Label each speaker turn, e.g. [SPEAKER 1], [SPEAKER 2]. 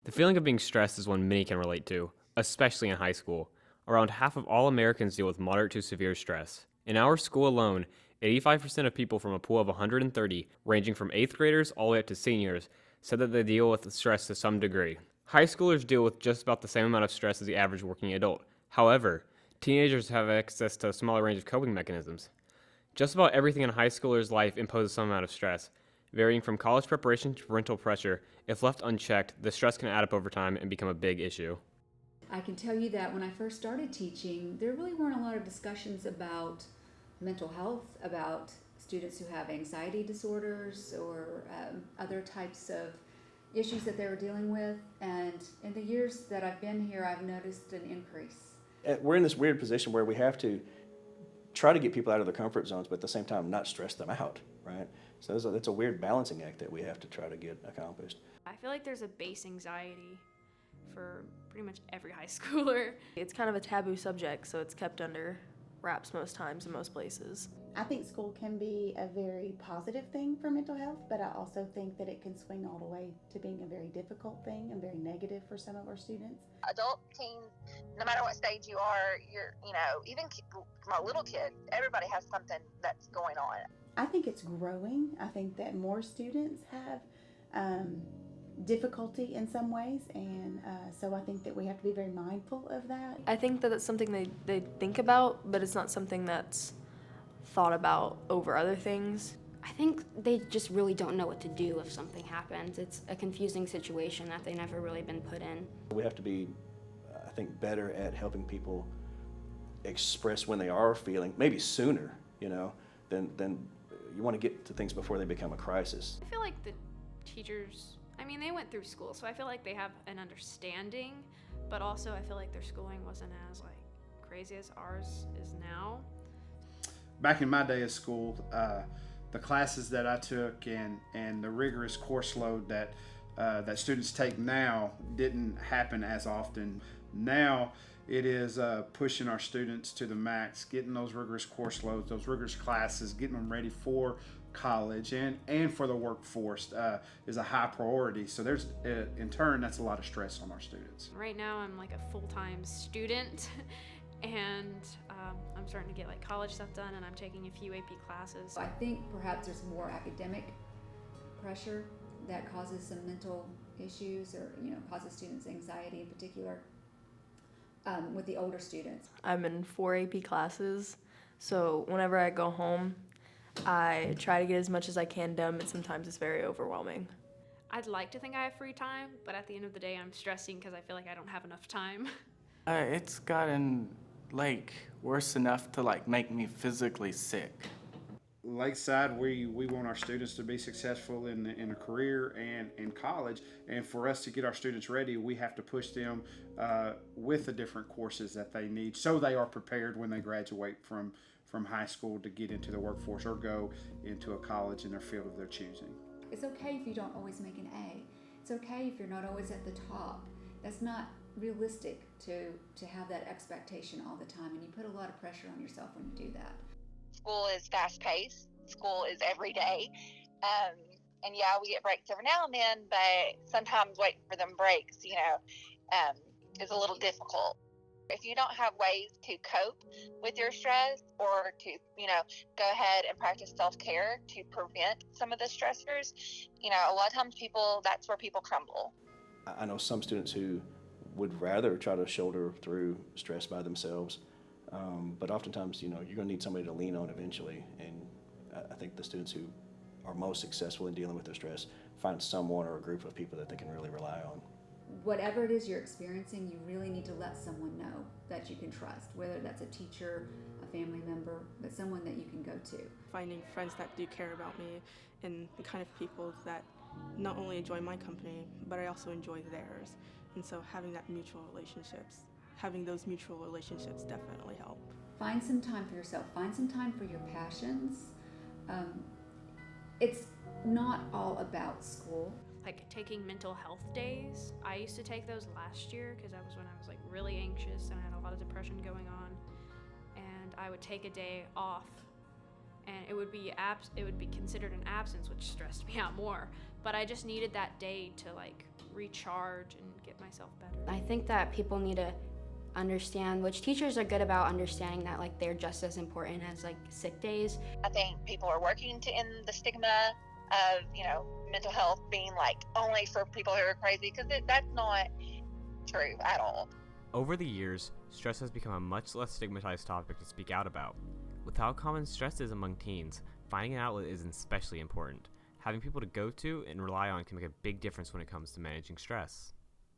[SPEAKER 1] The feeling of being stressed is one many can relate to, especially in high school. Around half of all Americans deal with moderate to severe stress. In our school alone, 85% of people from a pool of 130, ranging from 8th graders all the way up to seniors, said that they deal with stress to some degree. High schoolers deal with just about the same amount of stress as the average working adult. However, teenagers have access to a smaller range of coping mechanisms. Just about everything in a high schooler's life imposes some amount of stress. Varying from college preparation to parental pressure, if left unchecked, the stress can add up over time and become a big issue.
[SPEAKER 2] I can tell you that when I first started teaching, there really weren't a lot of discussions about mental health, about students who have anxiety disorders or other types of issues that they were dealing with. And in the years that I've been here, I've noticed an increase.
[SPEAKER 3] We're in this weird position where we have to try to get people out of their comfort zones, but at the same time not stress them out, right? So it's a weird balancing act that we have to try to get accomplished.
[SPEAKER 4] I feel like there's a base anxiety for pretty much every high schooler.
[SPEAKER 5] It's kind of a taboo subject, so it's kept under wraps most times in most places.
[SPEAKER 6] I think school can be a very positive thing for mental health, but I also think that it can swing all the way to being a very difficult thing and very negative for some of our students.
[SPEAKER 7] Adult, teens, no matter what stage you are, even from a little kid, everybody has something that's going on.
[SPEAKER 6] I think it's growing. I think that more students have difficulty in some ways, and so I think that we have to be very mindful of that.
[SPEAKER 5] I think that it's something they think about, but it's not something that's thought about over other things.
[SPEAKER 8] I think they just really don't know what to do if something happens. It's a confusing situation that they've never really been put in.
[SPEAKER 3] We have to be, I think, better at helping people express when they are feeling, maybe sooner, than you want to get to things before they become a crisis.
[SPEAKER 4] I feel like the teachers, they went through school, so I feel like they have an understanding, but also I feel like their schooling wasn't as crazy as ours is now.
[SPEAKER 9] Back in my day of school, the classes that I took and the rigorous course load that students take now didn't happen as often. Now it is pushing our students to the max, getting those rigorous course loads, those rigorous classes, getting them ready for college and for the workforce is a high priority. So there's, in turn, that's a lot of stress on our students.
[SPEAKER 4] Right now I'm a full-time student and I'm starting to get college stuff done, and I'm taking a few AP classes.
[SPEAKER 2] I think perhaps there's more academic pressure that causes some mental issues or causes students anxiety in particular with the older students.
[SPEAKER 5] I'm in 4 AP classes, so whenever I go home, I try to get as much as I can done, but sometimes it's very overwhelming.
[SPEAKER 4] I'd like to think I have free time, but at the end of the day I'm stressing because I feel like I don't have enough time.
[SPEAKER 10] It's gotten worse enough to make me physically sick.
[SPEAKER 9] Lakeside, we want our students to be successful in a career and in college, and for us to get our students ready, we have to push them with the different courses that they need so they are prepared when they graduate from high school to get into the workforce or go into a college in their field of their choosing.
[SPEAKER 2] It's okay if you don't always make an A. It's okay if you're not always at the top. That's not realistic to have that expectation all the time, and you put a lot of pressure on yourself when you do that.
[SPEAKER 7] School is fast-paced. School is every day. And yeah, we get breaks every now and then, but sometimes waiting for them breaks, is a little difficult. If you don't have ways to cope with your stress or to, go ahead and practice self-care to prevent some of the stressors, a lot of times that's where people crumble.
[SPEAKER 3] I know some students who would rather try to shoulder through stress by themselves, but oftentimes, you're going to need somebody to lean on eventually, and I think the students who are most successful in dealing with their stress find someone or a group of people that they can really rely on.
[SPEAKER 2] Whatever it is you're experiencing, you really need to let someone know that you can trust, whether that's a teacher, a family member, but someone that you can go to.
[SPEAKER 11] Finding friends that do care about me and the kind of people that not only enjoy my company, but I also enjoy theirs. And so having those mutual relationships definitely help.
[SPEAKER 2] Find some time for yourself. Find some time for your passions. It's not all about school.
[SPEAKER 4] Taking mental health days. I used to take those last year because that was when I was really anxious and I had a lot of depression going on. And I would take a day off and it would be considered an absence, which stressed me out more. But I just needed that day to like recharge and get myself better.
[SPEAKER 8] I think that people need to understand, which teachers are good about understanding, that like they're just as important as like sick days.
[SPEAKER 7] I think people are working to end the stigma of, mental health being like only for people who are crazy, because that's not true at all.
[SPEAKER 1] Over the years, stress has become a much less stigmatized topic to speak out about. With how common stress is among teens, finding an outlet is especially important. Having people to go to and rely on can make a big difference when it comes to managing stress.